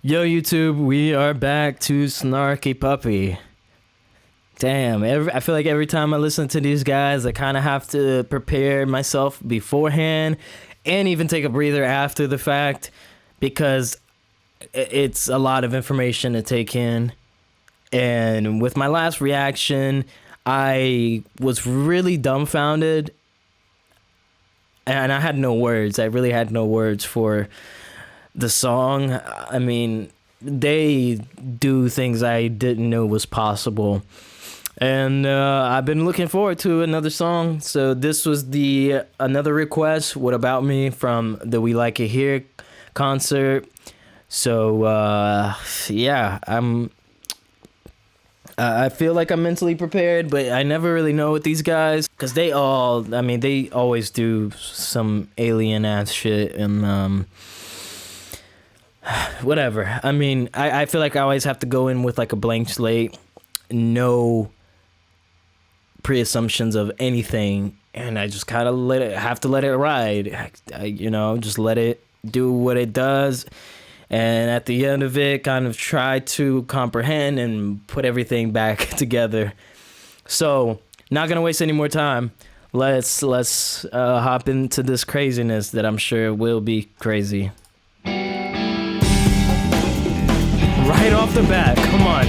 Yo, YouTube, we are back to Snarky Puppy. Damn, I feel like every time I listen to these guys, I kind of have to prepare myself beforehand and even take a breather after the fact because it's a lot of information to take in. And with my last reaction, I was really dumbfounded and I had no words. I really had no words for the song. I mean, they do things I didn't know was possible. And I've been looking forward to another song. So this was another request, What About Me, from the We Like It Here concert. So yeah, I feel like I'm mentally prepared, but I never really know with these guys because they always do some alien ass shit and whatever. I mean, I feel like I always have to go in with like a blank slate, no pre-assumptions of anything, and I just kind of have to let it ride. Just let it do what it does, and at the end of it, kind of try to comprehend and put everything back together. So, not gonna waste any more time. Let's hop into this craziness that I'm sure will be crazy. Right off the bat, come on.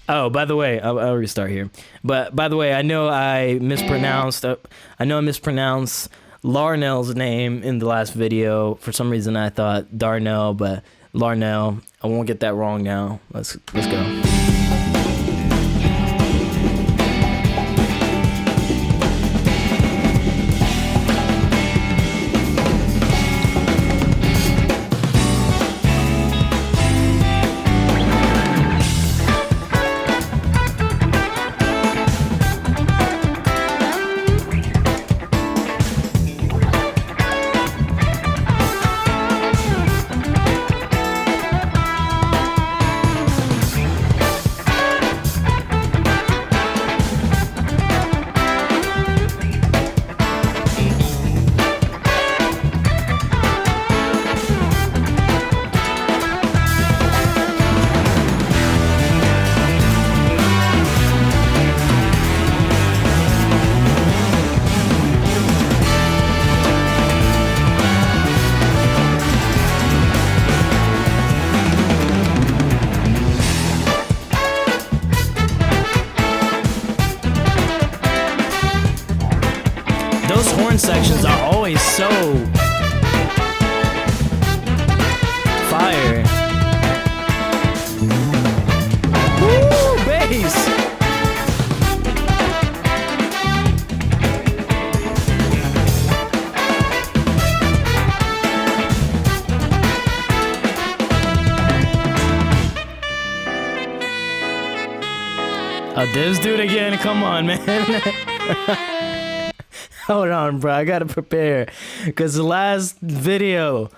Oh, by the way, I'll restart here. But by the way, I know I mispronounced Larnell's name in the last video. For some reason, I thought Darnell, but Larnell. I won't get that wrong now. Let's go. Those horn sections are always so fire. Woo, bass! Oh, this dude again? Come on, man. Hold on, bro. I gotta prepare. Because the last video,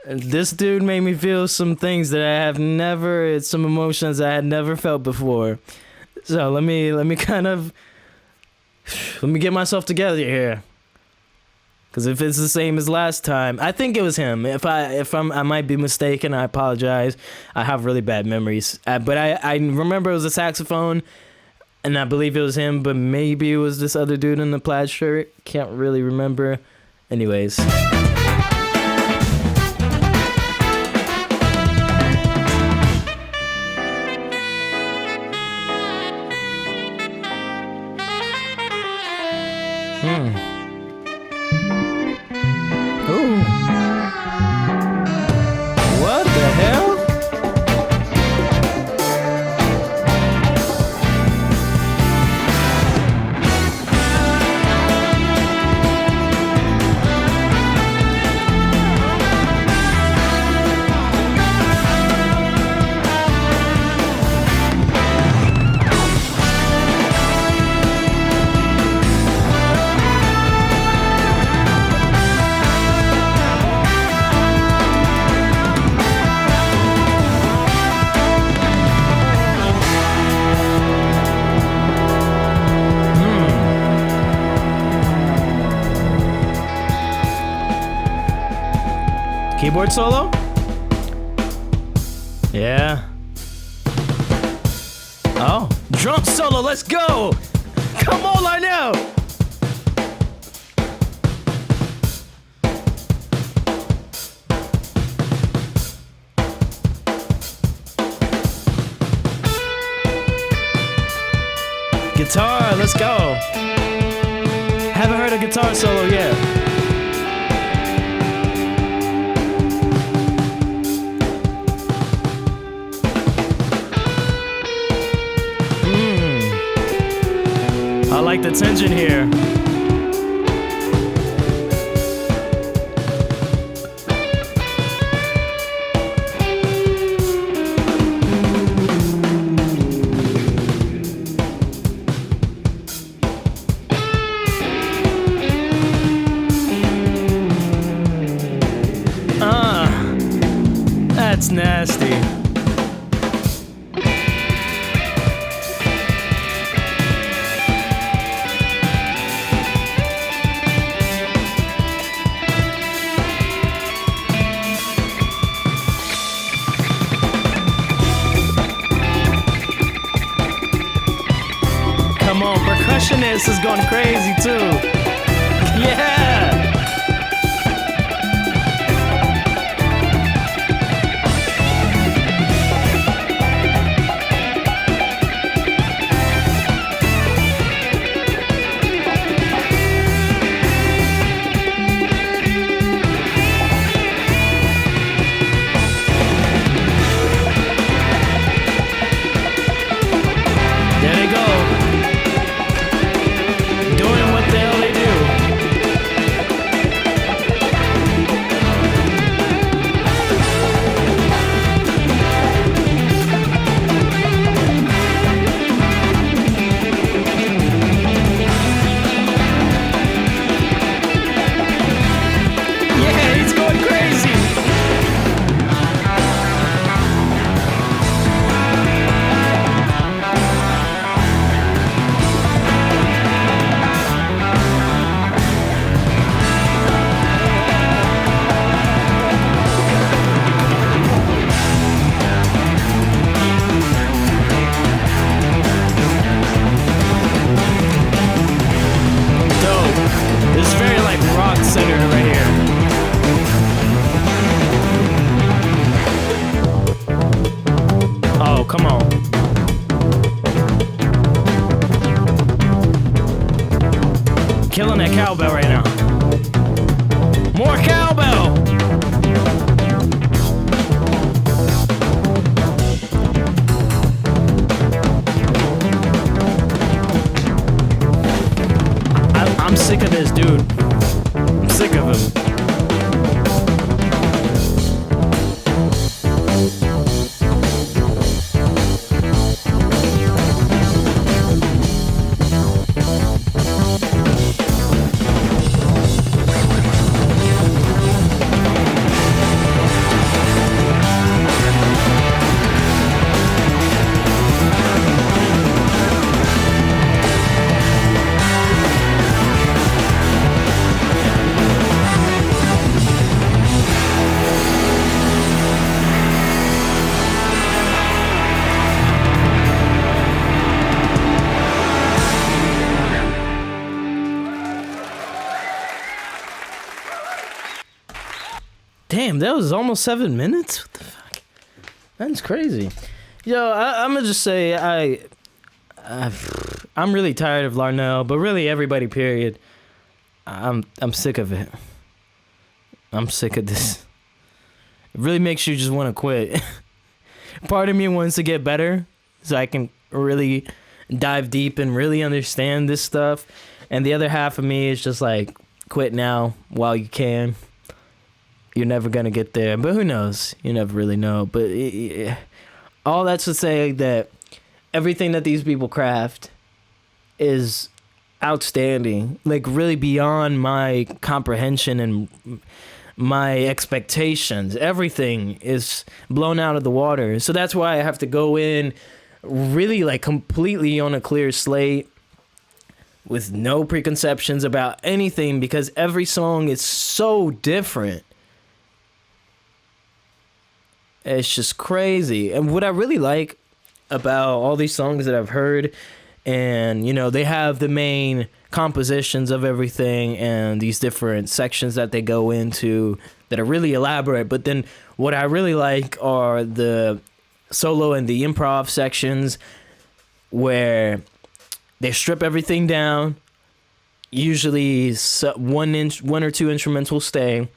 this dude made me feel some things that I have never, some emotions I had never felt before. So let me get myself together here. Because if it's the same as last time, I think it was him. I might be mistaken. I apologize. I have really bad memories. But I remember it was a saxophone. And I believe it was him, but maybe it was this other dude in the plaid shirt. Can't really remember. Anyways. Ooh. What the hell? Keyboard solo? Yeah. Oh, drum solo, let's go! Come on, Lionel! Guitar, let's go! Haven't heard a guitar solo yet. I like the tension here. That's nasty. Come on, percussionist is going crazy too. Yeah! There they go. Doing what the hell they do. Yeah, he's going crazy. This is very like rock centered right here. Oh, come on. Killing that cowbell right now. More cowbell! I'm sick of this dude. I'm sick of him. Damn, that was almost 7 minutes? What the fuck? That's crazy. Yo, I'm gonna just say I'm really tired of Larnell, but really everybody, period. I'm sick of it. I'm sick of this. It really makes you just want to quit. Part of me wants to get better so I can really dive deep and really understand this stuff. And the other half of me is just like, quit now while you can. You're never going to get there. But who knows? You never really know. But all that's to say that everything that these people craft is outstanding. Like really beyond my comprehension and my expectations. Everything is blown out of the water. So that's why I have to go in really like completely on a clear slate with no preconceptions about anything, because every song is so different. It's just crazy. And what I really like about all these songs that I've heard, and they have the main compositions of everything and these different sections that they go into that are really elaborate. But then what I really like are the solo and the improv sections where they strip everything down. Usually one or two instruments will stay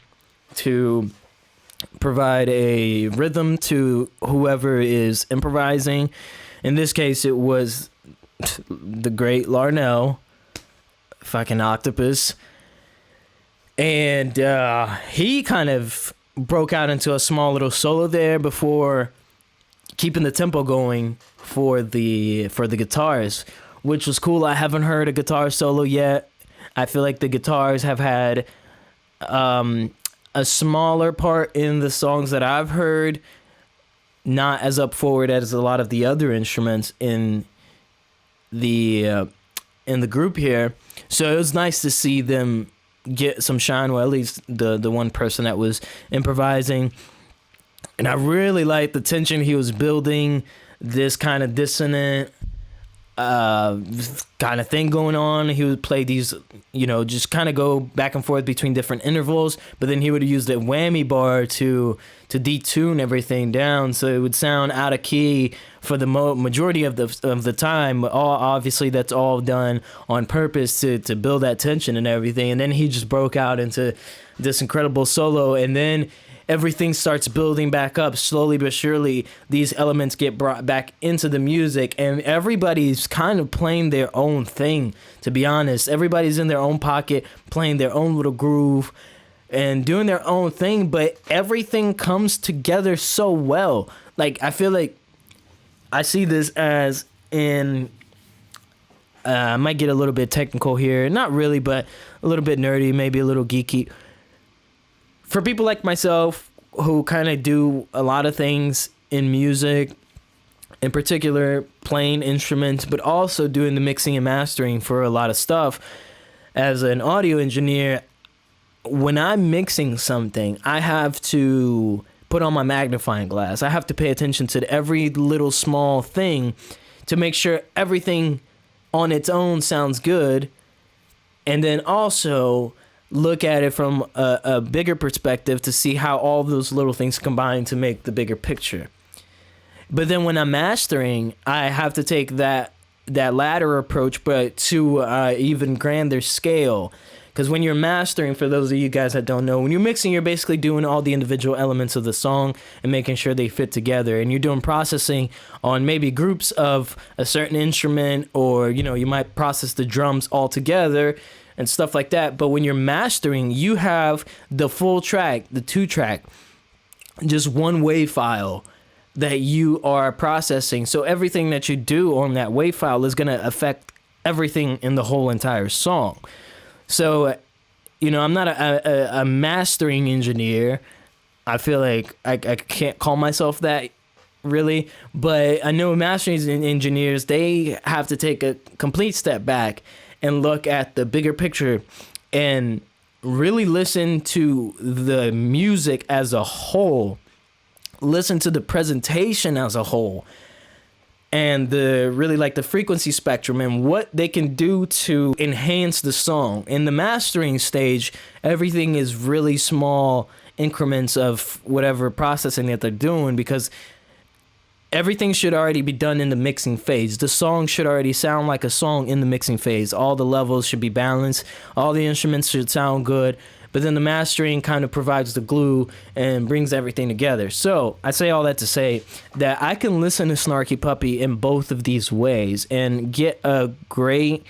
to provide a rhythm to whoever is improvising. In this case, it was the great Larnell, fucking octopus. And he kind of broke out into a small little solo there before keeping the tempo going for the guitars, which was cool. I haven't heard a guitar solo yet. I feel like the guitars have had a smaller part in the songs that I've heard, not as up forward as a lot of the other instruments in the group here. So it was nice to see them get some shine. Well, at least the one person that was improvising. And I really liked the tension he was building, this kind of dissonant kind of thing going on. He would play these, just kind of go back and forth between different intervals, but then he would use the whammy bar to detune everything down, so it would sound out of key for the majority of the time. Obviously, that's all done on purpose to build that tension and everything. And then he just broke out into this incredible solo, and then everything starts building back up slowly but surely. These elements get brought back into the music, and everybody's kind of playing their own thing, to be honest. Everybody's in their own pocket, playing their own little groove and doing their own thing, but everything comes together so well. Like, I feel like I see this as in, I might get a little bit technical here. Not really, but a little bit nerdy, maybe a little geeky. For people like myself who kind of do a lot of things in music, in particular playing instruments, but also doing the mixing and mastering for a lot of stuff, as an audio engineer, when I'm mixing something, I have to put on my magnifying glass. I have to pay attention to every little small thing to make sure everything on its own sounds good, and then also look at it from a bigger perspective to see how all those little things combine to make the bigger picture. But then when I'm mastering, I have to take that latter approach, but to even grander scale. Because when you're mastering, for those of you guys that don't know, when you're mixing, you're basically doing all the individual elements of the song and making sure they fit together. And you're doing processing on maybe groups of a certain instrument, or, you might process the drums all together and stuff like that. But when you're mastering, you have the full track, the 2-track, just one wave file that you are processing. So everything that you do on that wave file is going to affect everything in the whole entire song. So, I'm not a mastering engineer. I feel like I can't call myself that, really. But I know mastering engineers, they have to take a complete step back and look at the bigger picture and really listen to the music as a whole, listen to the presentation as a whole, and the frequency spectrum and what they can do to enhance the song. In the mastering stage, everything is really small increments of whatever processing that they're doing, because everything should already be done in the mixing phase. The song should already sound like a song in the mixing phase. All the levels should be balanced. All the instruments should sound good. But then the mastering kind of provides the glue and brings everything together. So I say all that to say that I can listen to Snarky Puppy in both of these ways and get a great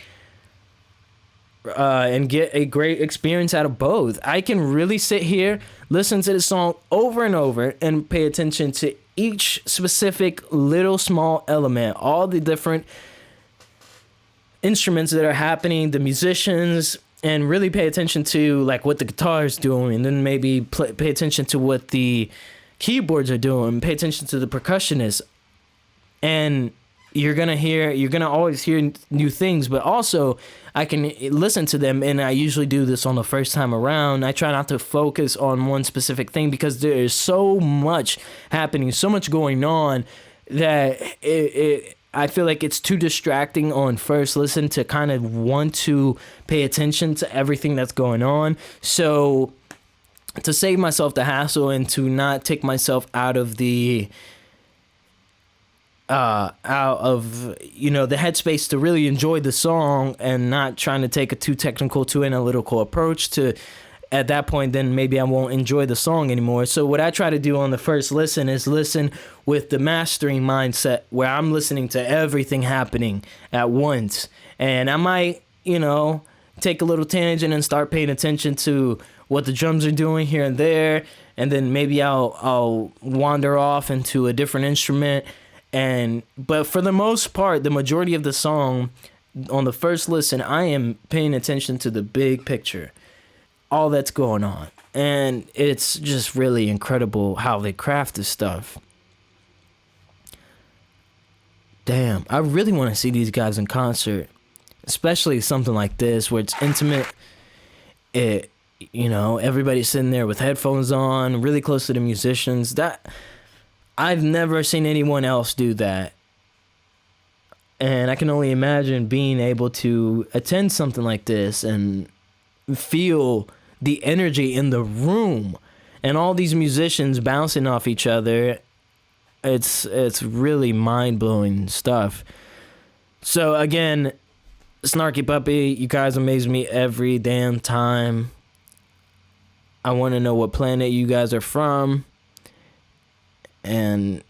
experience out of both. I can really sit here, listen to the song over and over, and pay attention to each specific little small element, all the different instruments that are happening, the musicians, and really pay attention to like what the guitar is doing, and then maybe pay attention to what the keyboards are doing, pay attention to the percussionists, and you're gonna always hear new things, but also I can listen to them, and I usually do this on the first time around. I try not to focus on one specific thing because there is so much happening, so much going on that I feel like it's too distracting on first listen to kind of want to pay attention to everything that's going on. So to save myself the hassle and to not take myself out of the the headspace to really enjoy the song and not trying to take a too technical, too analytical approach to, at that point, then maybe I won't enjoy the song anymore. So what I try to do on the first listen is listen with the mastering mindset, where I'm listening to everything happening at once. And I might, take a little tangent and start paying attention to what the drums are doing here and there. And then maybe I'll wander off into a different instrument. But for the most part, the majority of the song on the first listen, I am paying attention to the big picture, all that's going on. And it's just really incredible how they craft this stuff. Damn, I really want to see these guys in concert, especially something like this where it's intimate. Everybody's sitting there with headphones on, really close to the musicians. That I've never seen anyone else do that. And I can only imagine being able to attend something like this and feel the energy in the room and all these musicians bouncing off each other. It's really mind-blowing stuff. So again, Snarky Puppy, you guys amaze me every damn time. I want to know what planet you guys are from. And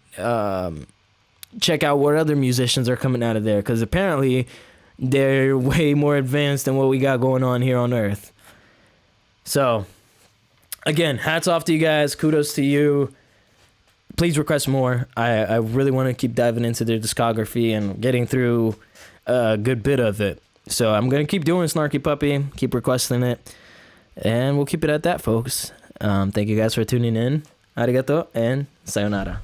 check out what other musicians are coming out of there, because apparently they're way more advanced than what we got going on here on Earth. So, again, hats off to you guys. Kudos to you. Please request more. I really want to keep diving into their discography and getting through a good bit of it. So I'm going to keep doing Snarky Puppy, keep requesting it, and we'll keep it at that, folks. Thank you guys for tuning in. Arigato and sayonara.